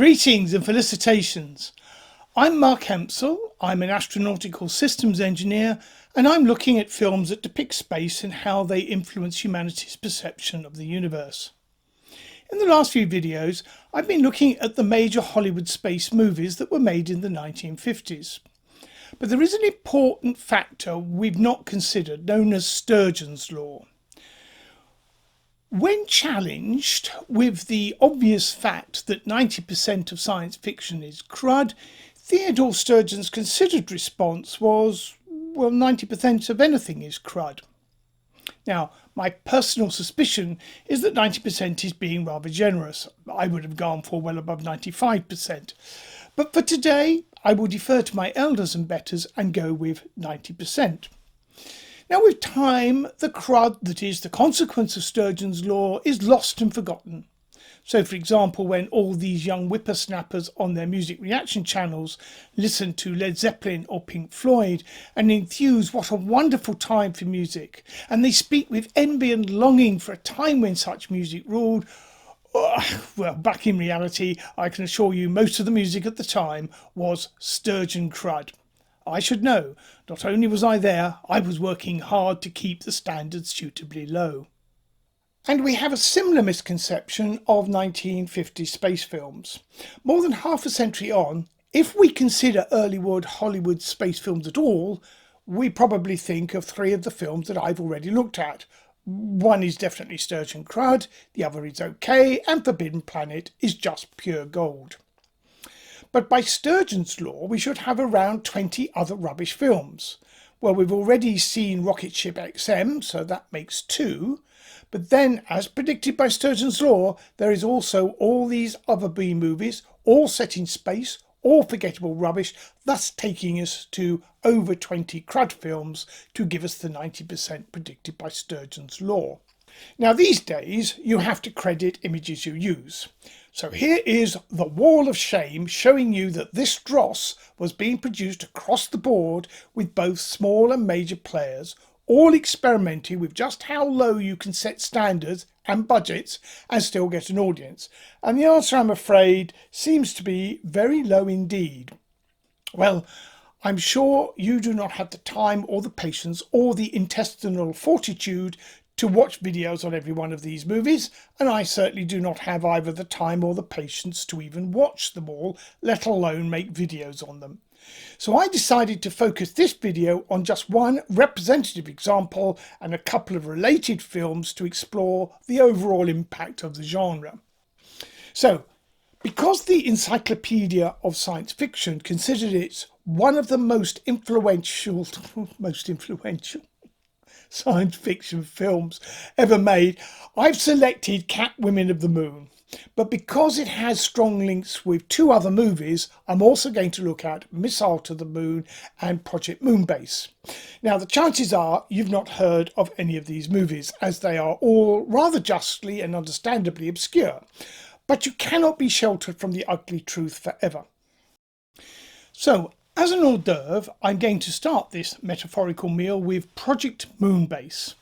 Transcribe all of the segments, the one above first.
Greetings and felicitations. I'm Mark Hempsell, I'm an astronautical systems engineer, and I'm looking at films that depict space and how they influence humanity's perception of the universe. In the last few videos, I've been looking at the major Hollywood space movies that were made in the 1950s. But there is an important factor we've not considered, known as Sturgeon's Law. When challenged with the obvious fact that 90% of science fiction is crud, Theodore Sturgeon's considered response was, well, 90% of anything is crud. Now, my personal suspicion is that 90% is being rather generous. I would have gone for well above 95%. But for today, I will defer to my elders and betters and go with 90%. Now, with time, the crud that is the consequence of Sturgeon's Law is lost and forgotten. So, for example, when all these young whippersnappers on their music reaction channels listen to Led Zeppelin or Pink Floyd and enthuse what a wonderful time for music, and they speak with envy and longing for a time when such music ruled, well, back in reality, I can assure you most of the music at the time was Sturgeon crud. I should know, not only was I there, I was working hard to keep the standards suitably low. And we have a similar misconception of 1950 space films. More than half a century on, if we consider early Hollywood space films at all, we probably think of three of the films that I've already looked at. One is definitely Sturgeon crud, the other is okay, and Forbidden Planet is just pure gold. But by Sturgeon's Law, we should have around 20 other rubbish films. Well, we've already seen Rocket Ship XM, so that makes 2. But then, as predicted by Sturgeon's Law, there is also all these other B movies, all set in space, all forgettable rubbish, thus taking us to over 20 crud films to give us the 90% predicted by Sturgeon's Law. Now, these days, you have to credit images you use. So here is the wall of shame showing you that this dross was being produced across the board with both small and major players, all experimenting with just how low you can set standards and budgets and still get an audience. And the answer, I'm afraid, seems to be very low indeed. Well, I'm sure you do not have the time or the patience or the intestinal fortitude to watch videos on every one of these movies, and I certainly do not have either the time or the patience to even watch them all, let alone make videos on them. So I decided to focus this video on just one representative example and a couple of related films to explore the overall impact of the genre. So, because the Encyclopaedia of Science Fiction considered it one of the most influential science fiction films ever made, I've selected Catwomen of the Moon. But because it has strong links with 2 other movies, I'm also going to look at Missile to the Moon and Project Moonbase. Now, the chances are you've not heard of any of these movies, as they are all rather justly and understandably obscure. But you cannot be sheltered from the ugly truth forever. So, as an hors d'oeuvre, I'm going to start this metaphorical meal with Project Moonbase.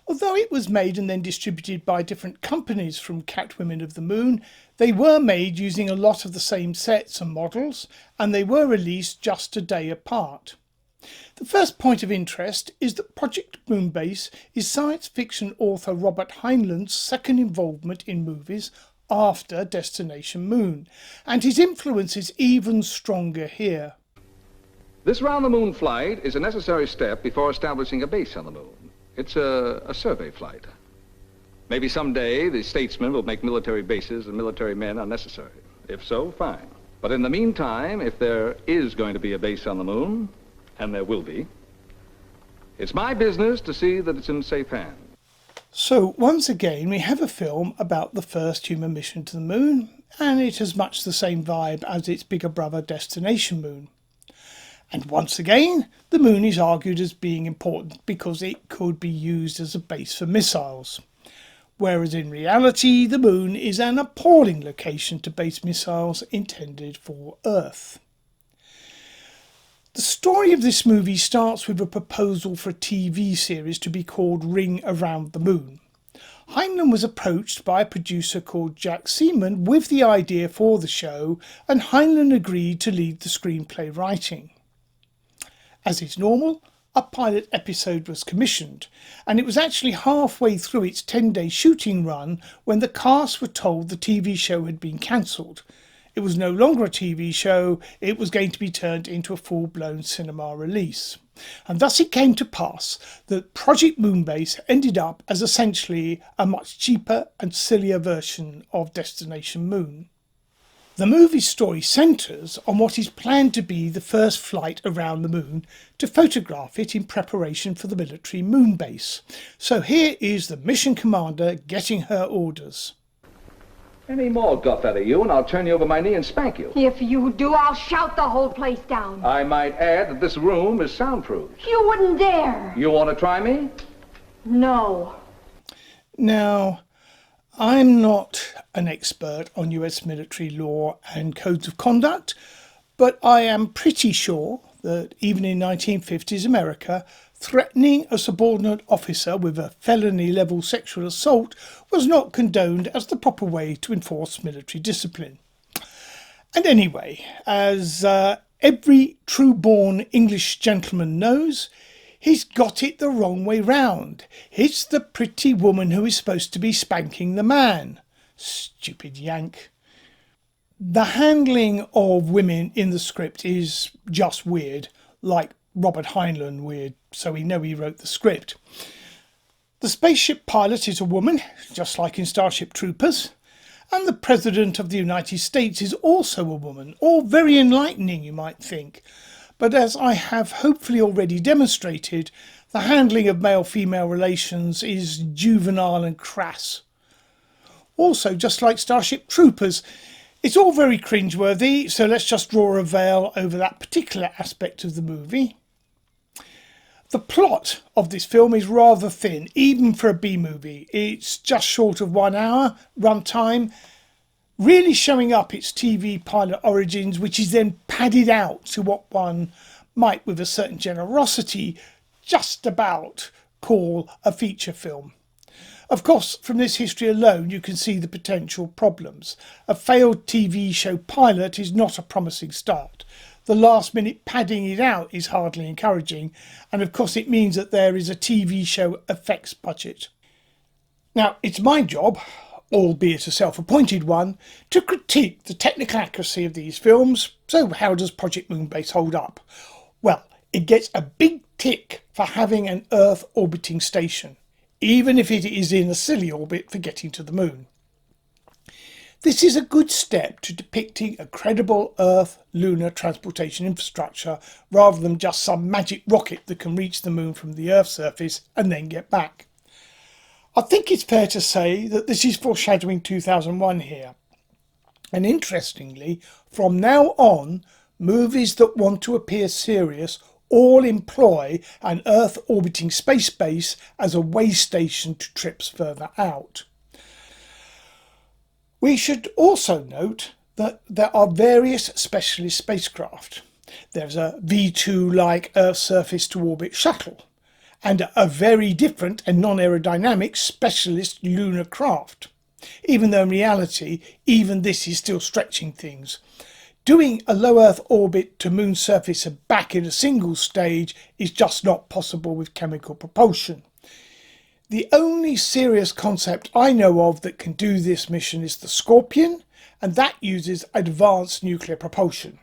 Although it was made and then distributed by different companies from Catwomen of the Moon, they were made using a lot of the same sets and models, and they were released just a day apart. The first point of interest is that Project Moonbase is science fiction author Robert Heinlein's second involvement in movies after Destination Moon, and his influence is even stronger here. This round-the-moon flight is a necessary step before establishing a base on the moon. It's a survey flight. Maybe someday the statesmen will make military bases and military men unnecessary. If so, fine. But in the meantime, if there is going to be a base on the moon, and there will be, it's my business to see that it's in safe hands. So once again, we have a film about the first human mission to the moon, and it has much the same vibe as its bigger brother Destination Moon. And once again, the moon is argued as being important because it could be used as a base for missiles. Whereas in reality, the moon is an appalling location to base missiles intended for Earth. The story of this movie starts with a proposal for a TV series to be called Ring Around the Moon. Heinlein was approached by a producer called Jack Seaman with the idea for the show, and Heinlein agreed to lead the screenplay writing. As is normal, a pilot episode was commissioned, and it was actually halfway through its 10-day shooting run when the cast were told the TV show had been cancelled. It was no longer a TV show, it was going to be turned into a full-blown cinema release. And thus it came to pass that Project Moonbase ended up as essentially a much cheaper and sillier version of Destination Moon. The movie's story centres on what is planned to be the first flight around the moon to photograph it in preparation for the military moon base. So here is the mission commander getting her orders. Any more guff out of you and I'll turn you over my knee and spank you. If you do, I'll shout the whole place down. I might add that this room is soundproof. You wouldn't dare. You want to try me? No. Now, I'm not an expert on US military law and codes of conduct, but I am pretty sure that even in 1950s America, threatening a subordinate officer with a felony-level sexual assault was not condoned as the proper way to enforce military discipline. And anyway, as every true-born English gentleman knows, he's got it the wrong way round. It's the pretty woman who is supposed to be spanking the man. Stupid Yank. The handling of women in the script is just weird, like Robert Heinlein weird, so we know he wrote the script. The spaceship pilot is a woman, just like in Starship Troopers, and the President of the United States is also a woman. All very enlightening, you might think. But as I have hopefully already demonstrated, the handling of male-female relations is juvenile and crass. Also, just like Starship Troopers, it's all very cringeworthy, so let's just draw a veil over that particular aspect of the movie. The plot of this film is rather thin, even for a B-movie. It's just short of 1 hour runtime, really showing up its TV pilot origins, which is then padded out to what one might, with a certain generosity, just about call a feature film. Of course, from this history alone, you can see the potential problems. A failed TV show pilot is not a promising start. The last minute padding it out is hardly encouraging, and of course it means that there is a TV show effects budget. Now, it's my job, albeit a self-appointed one, to critique the technical accuracy of these films. So how does Project Moonbase hold up? Well, it gets a big tick for having an Earth orbiting station, even if it is in a silly orbit for getting to the moon. This is a good step to depicting a credible Earth lunar transportation infrastructure rather than just some magic rocket that can reach the moon from the Earth's surface and then get back. I think it's fair to say that this is foreshadowing 2001 here. And interestingly, from now on, movies that want to appear serious all employ an Earth orbiting space base as a way station to trips further out. We should also note that there are various specialist spacecraft. There's a V2-like Earth surface to orbit shuttle, and a very different and non-aerodynamic specialist lunar craft. Even though in reality, even this is still stretching things. Doing a low Earth orbit to moon surface and back in a single stage is just not possible with chemical propulsion. The only serious concept I know of that can do this mission is the Scorpion, and that uses advanced nuclear propulsion.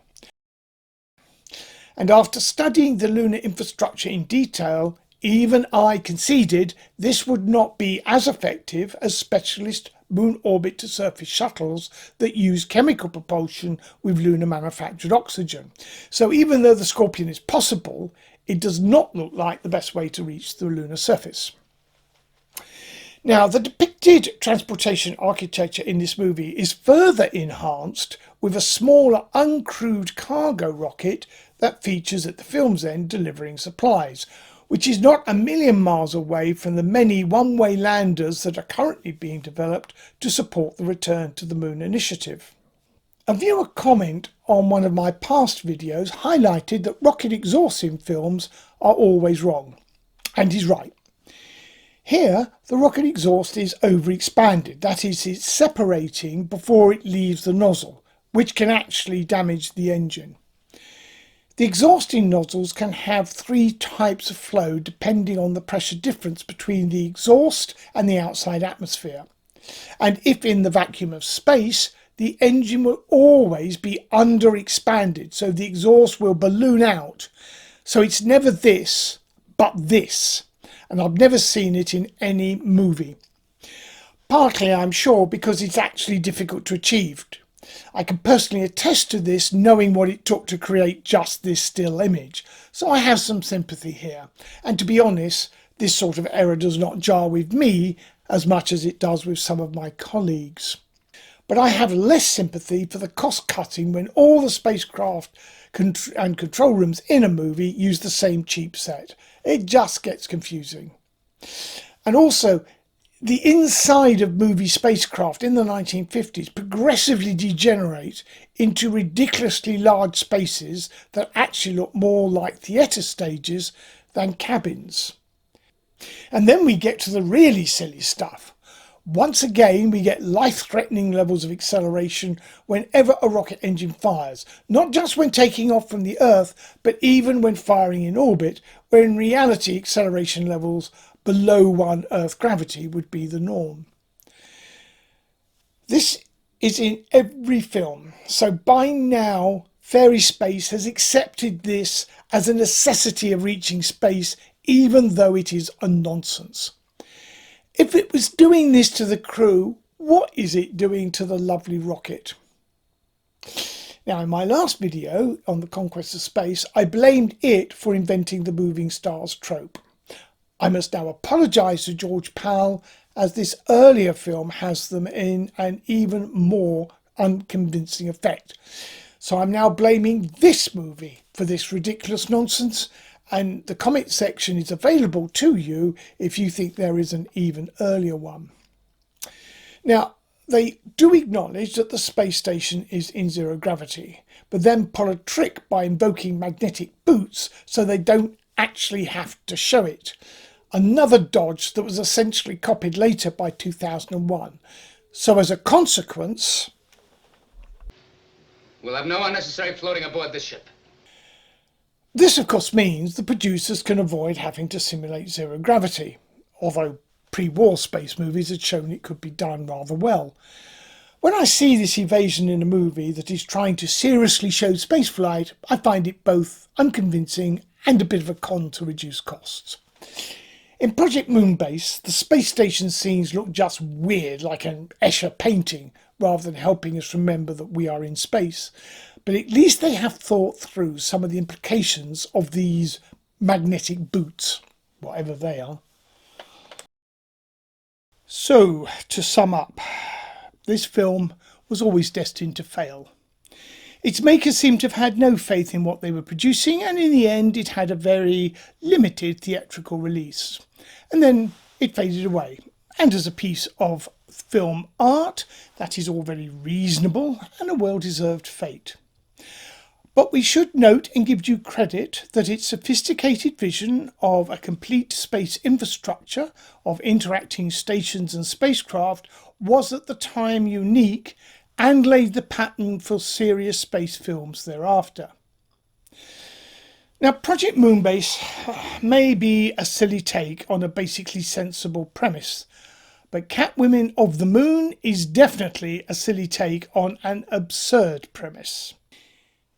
And after studying the lunar infrastructure in detail, even I conceded this would not be as effective as specialist moon orbit to surface shuttles that use chemical propulsion with lunar manufactured oxygen. So even though the Scorpion is possible, it does not look like the best way to reach the lunar surface. Now, the depicted transportation architecture in this movie is further enhanced with a smaller uncrewed cargo rocket that features at the film's end delivering supplies, which is not a million miles away from the many one-way landers that are currently being developed to support the return to the moon initiative. A viewer comment on one of my past videos highlighted that rocket exhausts in films are always wrong, and he's right. Here, the rocket exhaust is overexpanded, that is, it's separating before it leaves the nozzle, which can actually damage the engine. The exhausting nozzles can have three types of flow depending on the pressure difference between the exhaust and the outside atmosphere. And if in the vacuum of space, the engine will always be underexpanded, so the exhaust will balloon out. So it's never this, but this. And I've never seen it in any movie. Partly, I'm sure, because it's actually difficult to achieve. I can personally attest to this, knowing what it took to create just this still image. So I have some sympathy here. And to be honest, this sort of error does not jar with me as much as it does with some of my colleagues. But I have less sympathy for the cost cutting when all the spacecraft and control rooms in a movie use the same cheap set. It just gets confusing. And also, the inside of movie spacecraft in the 1950s progressively degenerate into ridiculously large spaces that actually look more like theatre stages than cabins. And then we get to the really silly stuff. Once again, we get life-threatening levels of acceleration whenever a rocket engine fires, not just when taking off from the Earth, but even when firing in orbit, where in reality acceleration levels below 1 Earth gravity would be the norm. This is in every film, so by now Fairy Space has accepted this as a necessity of reaching space, even though it is a nonsense. If it was doing this to the crew, what is it doing to the lovely rocket? Now, in my last video on the conquest of space, I blamed it for inventing the moving stars trope. I must now apologise to George Pal, as this earlier film has them in an even more unconvincing effect. So I'm now blaming this movie for this ridiculous nonsense, and the comment section is available to you if you think there is an even earlier one. Now, they do acknowledge that the space station is in zero gravity, but then pull a trick by invoking magnetic boots so they don't actually have to show it. Another dodge that was essentially copied later by 2001. So as a consequence, we'll have no unnecessary floating aboard this ship. This of course means the producers can avoid having to simulate zero gravity, although pre-war space movies had shown it could be done rather well. When I see this evasion in a movie that is trying to seriously show spaceflight, I find it both unconvincing and a bit of a con to reduce costs. In Project Moonbase, the space station scenes look just weird, like an Escher painting, rather than helping us remember that we are in space. But at least they have thought through some of the implications of these magnetic boots, whatever they are. So, to sum up, this film was always destined to fail. Its makers seem to have had no faith in what they were producing, and in the end it had a very limited theatrical release. And then it faded away. And as a piece of film art, that is all very reasonable and a well-deserved fate. But we should note and give due credit that its sophisticated vision of a complete space infrastructure of interacting stations and spacecraft was at the time unique and laid the pattern for serious space films thereafter. Now, Project Moonbase may be a silly take on a basically sensible premise, but Catwomen of the Moon is definitely a silly take on an absurd premise.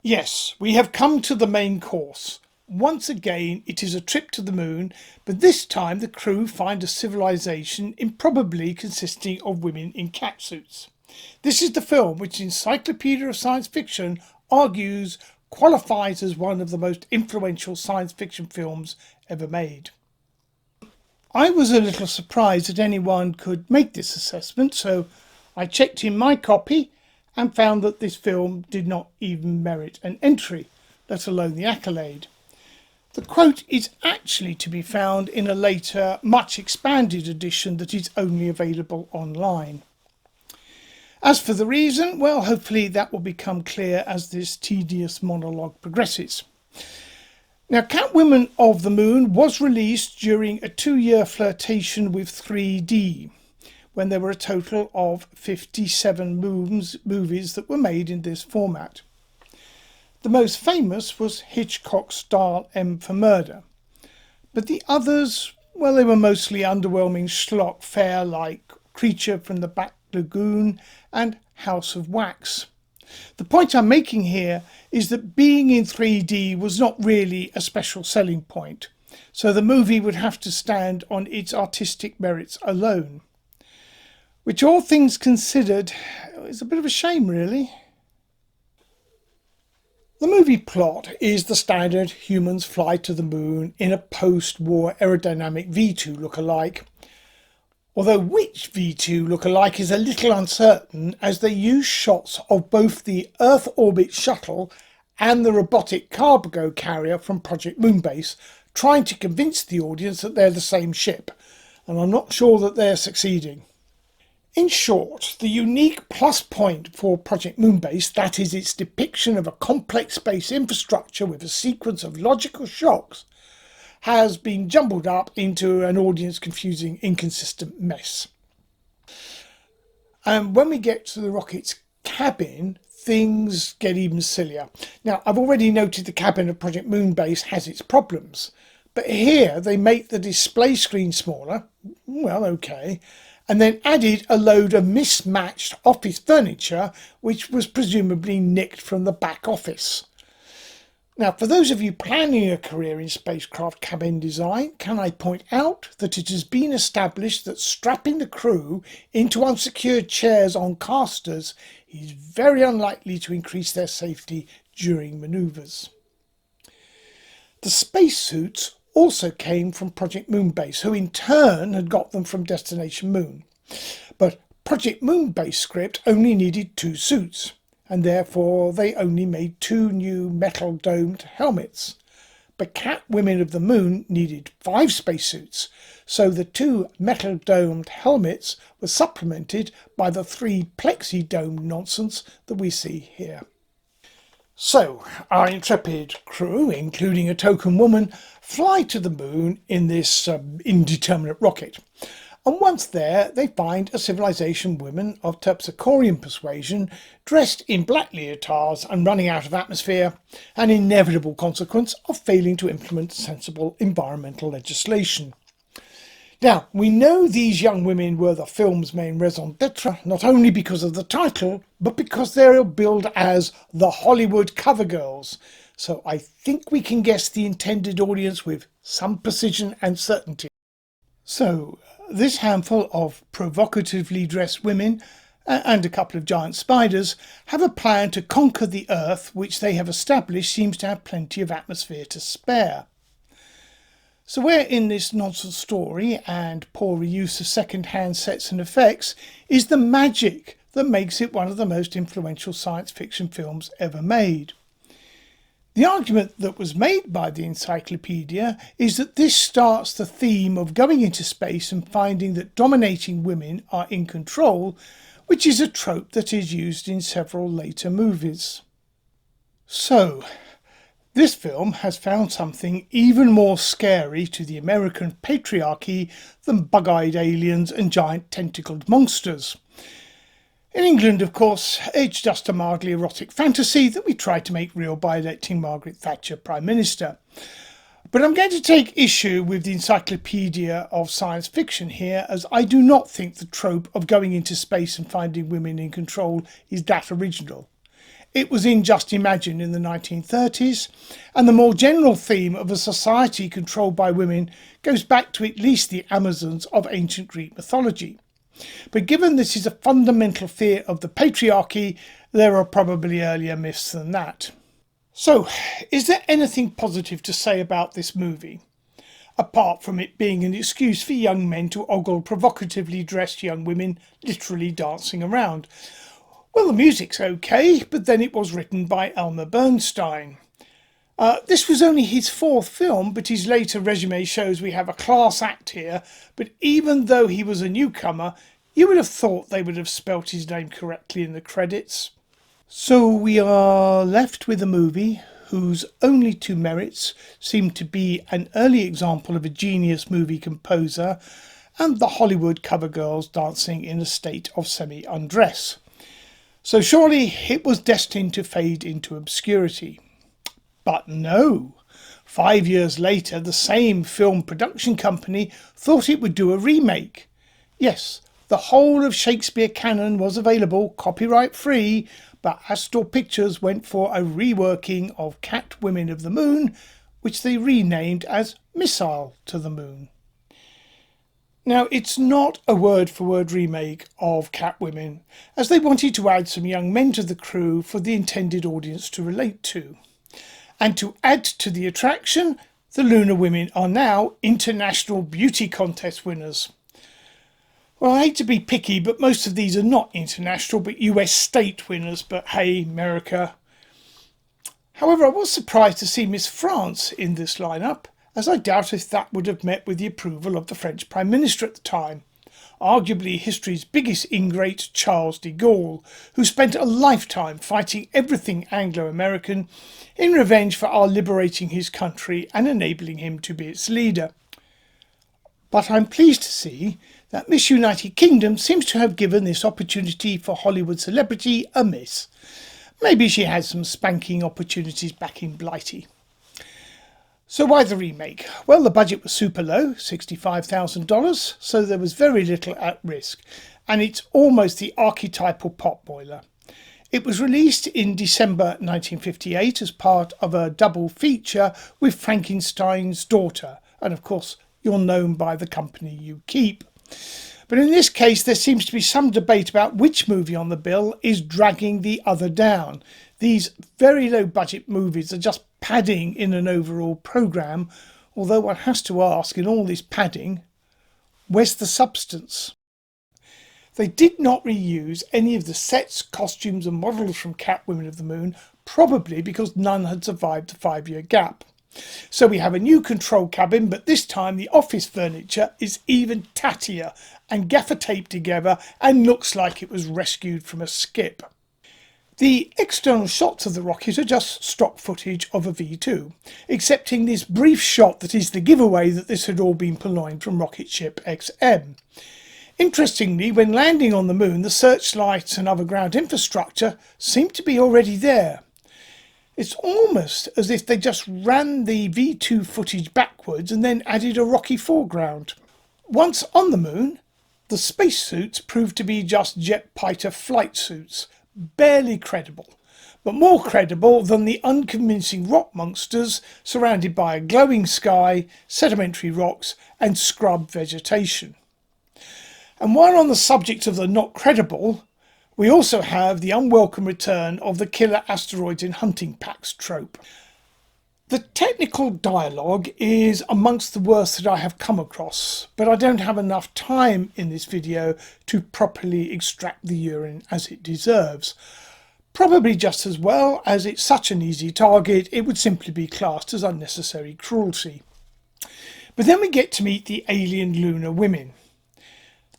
Yes, we have come to the main course. Once again, it is a trip to the moon, but this time the crew find a civilization improbably consisting of women in catsuits. This is the film which Encyclopaedia of Science Fiction argues qualifies as one of the most influential science fiction films ever made. I was a little surprised that anyone could make this assessment, so I checked in my copy and found that this film did not even merit an entry, let alone the accolade. The quote is actually to be found in a later, much expanded edition that is only available online. As for the reason, well, hopefully that will become clear as this tedious monologue progresses. Now, Catwoman of the Moon was released during a 2-year flirtation with 3D, when there were a total of 57 movies that were made in this format. The most famous was Hitchcock's Dial M for Murder, but the others, well, they were mostly underwhelming schlock fare like Creature from the Black Lagoon and House of Wax. The point I'm making here is that being in 3D was not really a special selling point, so the movie would have to stand on its artistic merits alone. Which, all things considered, is a bit of a shame, really. The movie plot is the standard humans fly to the moon in a post-war aerodynamic V2 look-alike. Although which V2 look-alike is a little uncertain, as they use shots of both the Earth orbit shuttle and the robotic cargo carrier from Project Moonbase, trying to convince the audience that they're the same ship, and I'm not sure that they're succeeding. In short, the unique plus point for Project Moonbase, that is its depiction of a complex space infrastructure with a sequence of logical shocks, has been jumbled up into an audience-confusing, inconsistent mess. And when we get to the rocket's cabin, things get even sillier. Now, I've already noted the cabin of Project Moonbase has its problems, but here they make the display screen smaller, well, okay, and then added a load of mismatched office furniture, which was presumably nicked from the back office. Now, for those of you planning a career in spacecraft cabin design, can I point out that it has been established that strapping the crew into unsecured chairs on casters is very unlikely to increase their safety during manoeuvres. The spacesuits also came from Project Moonbase, who in turn had got them from Destination Moon. But Project Moonbase script only needed 2 suits, and therefore they only made 2 new metal-domed helmets. But Catwomen of the Moon needed 5 spacesuits, so the 2 metal-domed helmets were supplemented by the 3 plexi-domed nonsense that we see here. So, our intrepid crew, including a token woman, fly to the moon in this indeterminate rocket. And once there, they find a civilization women of Terpsichorean persuasion, dressed in black leotards and running out of atmosphere, an inevitable consequence of failing to implement sensible environmental legislation. Now, we know these young women were the film's main raison d'etre, not only because of the title, but because they're billed as the Hollywood cover girls. So I think we can guess the intended audience with some precision and certainty. So, this handful of provocatively dressed women and a couple of giant spiders have a plan to conquer the Earth, which they have established seems to have plenty of atmosphere to spare. So where in this nonsense story and poor reuse of second-hand sets and effects is the magic that makes it one of the most influential science fiction films ever made? The argument that was made by the Encyclopaedia is that this starts the theme of going into space and finding that dominating women are in control, which is a trope that is used in several later movies. So, this film has found something even more scary to the American patriarchy than bug-eyed aliens and giant tentacled monsters. In England, of course, it's just a mildly erotic fantasy that we tried to make real by electing Margaret Thatcher Prime Minister. But I'm going to take issue with the Encyclopaedia of Science Fiction here, as I do not think the trope of going into space and finding women in control is that original. It was in Just Imagine in the 1930s, and the more general theme of a society controlled by women goes back to at least the Amazons of ancient Greek mythology. But given this is a fundamental fear of the patriarchy, there are probably earlier myths than that. So, is there anything positive to say about this movie, apart from it being an excuse for young men to ogle provocatively dressed young women literally dancing around? Well, the music's okay, but then it was written by Elmer Bernstein. This was only his 4th film, but his later resume shows we have a class act here. But even though he was a newcomer, you would have thought they would have spelt his name correctly in the credits. So we are left with a movie whose only two merits seemed to be an early example of a genius movie composer and the Hollywood cover girls dancing in a state of semi-undress. So surely it was destined to fade into obscurity. But no. 5 years later, the same film production company thought it would do a remake. Yes, the whole of Shakespeare canon was available copyright free, but Astor Pictures went for a reworking of Cat Women of the Moon, which they renamed as Missile to the Moon. Now, it's not a word-for-word remake of Catwomen, as they wanted to add some young men to the crew for the intended audience to relate to. And to add to the attraction, the Lunar women are now international beauty contest winners. Well, I hate to be picky, but most of these are not international but US state winners, but hey, America. However, I was surprised to see Miss France in this lineup, as I doubt if that would have met with the approval of the French Prime Minister at the time, arguably history's biggest ingrate, Charles de Gaulle, who spent a lifetime fighting everything Anglo-American in revenge for our liberating his country and enabling him to be its leader. But I'm pleased to see that Miss United Kingdom seems to have given this opportunity for Hollywood celebrity a miss. Maybe she had some spanking opportunities back in Blighty. So why the remake? Well, the budget was super low, $65,000, so there was very little at risk, and it's almost the archetypal potboiler. It was released in December 1958 as part of a double feature with Frankenstein's Daughter, and of course you're known by The Company You Keep. But in this case there seems to be some debate about which movie on the bill is dragging the other down. These very low budget movies are just padding in an overall programme, although one has to ask, in all this padding, where's the substance? They did not reuse any of the sets, costumes and models from Catwomen of the Moon, probably because none had survived the 5-year gap. So we have a new control cabin, but this time the office furniture is even tattier and gaffer taped together and looks like it was rescued from a skip. The external shots of the rocket are just stock footage of a V2, excepting this brief shot that is the giveaway that this had all been purloined from rocket ship XM. Interestingly, when landing on the moon, the searchlights and other ground infrastructure seem to be already there. It's almost as if they just ran the V2 footage backwards and then added a rocky foreground. Once on the moon, the spacesuits proved to be just jet fighter flight suits, barely credible, but more credible than the unconvincing rock monsters surrounded by a glowing sky, sedimentary rocks and scrub vegetation. And while on the subject of the not credible, we also have the unwelcome return of the killer asteroids in hunting packs trope. The technical dialogue is amongst the worst that I have come across, but I don't have enough time in this video to properly extract the urine as it deserves. Probably just as well, as it's such an easy target, it would simply be classed as unnecessary cruelty. But then we get to meet the alien lunar women.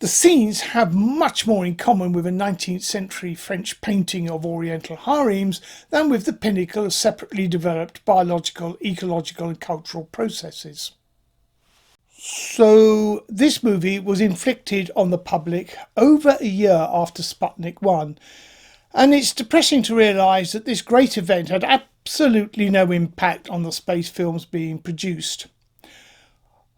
The scenes have much more in common with a 19th century French painting of oriental harems than with the pinnacle of separately developed biological, ecological and cultural processes. So this movie was inflicted on the public over a year after Sputnik 1, and it's depressing to realise that this great event had absolutely no impact on the space films being produced.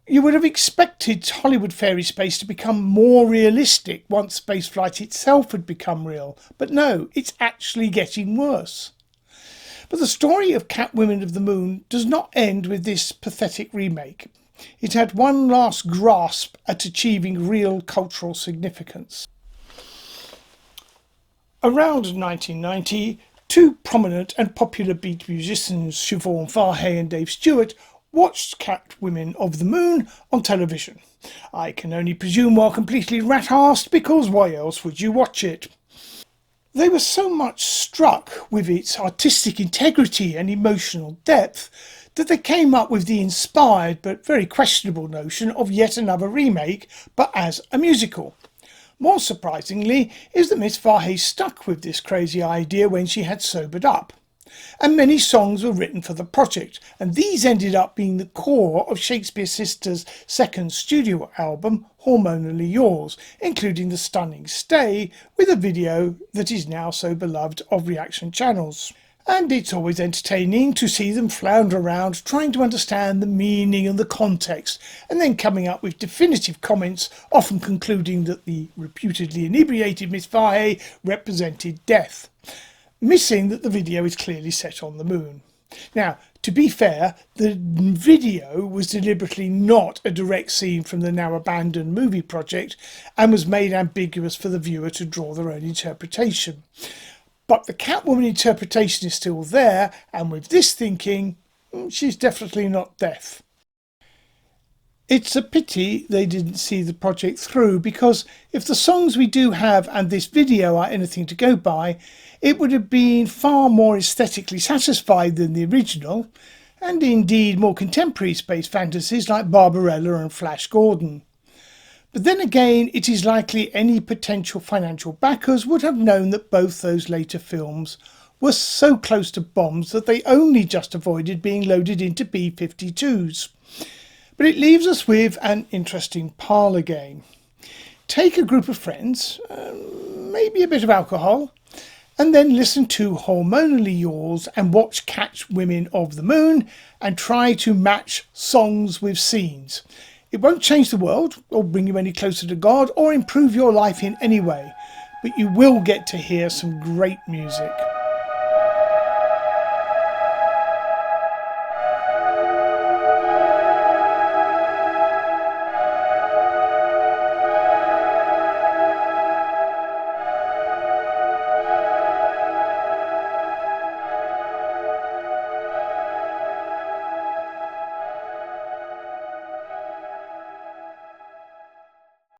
You would have expected Hollywood fairy space to become more realistic once spaceflight itself had become real, but no, it's actually getting worse. But the story of Catwomen of the Moon does not end with this pathetic remake. It had one last grasp at achieving real cultural significance. Around 1990, two prominent and popular beat musicians, Siobhan Fahey and Dave Stewart, watched Catwomen of the Moon on television. I can only presume while completely rat-arsed, because why else would you watch it? They were so much struck with its artistic integrity and emotional depth that they came up with the inspired but very questionable notion of yet another remake, but as a musical. More surprisingly is that Miss Fahey stuck with this crazy idea when she had sobered up. And many songs were written for the project, and these ended up being the core of Shakespeare Sisters' second studio album, Hormonally Yours, including the stunning Stay, with a video that is now so beloved of reaction channels. And it's always entertaining to see them flounder around trying to understand the meaning and the context, and then coming up with definitive comments, often concluding that the reputedly inebriated Miss Fahey represented death, missing that the video is clearly set on the moon. Now, to be fair, the video was deliberately not a direct scene from the now abandoned movie project and was made ambiguous for the viewer to draw their own interpretation. But the Catwoman interpretation is still there, and with this thinking, she's definitely not deaf. It's a pity they didn't see the project through, because if the songs we do have and this video are anything to go by, it would have been far more aesthetically satisfied than the original, and indeed more contemporary space fantasies like Barbarella and Flash Gordon. But then again, it is likely any potential financial backers would have known that both those later films were so close to bombs that they only just avoided being loaded into B-52s. But it leaves us with an interesting parlour game. Take a group of friends, maybe a bit of alcohol, and then listen to Hormonally Yours and watch Catch Women of the Moon and try to match songs with scenes. It won't change the world or bring you any closer to God or improve your life in any way, but you will get to hear some great music.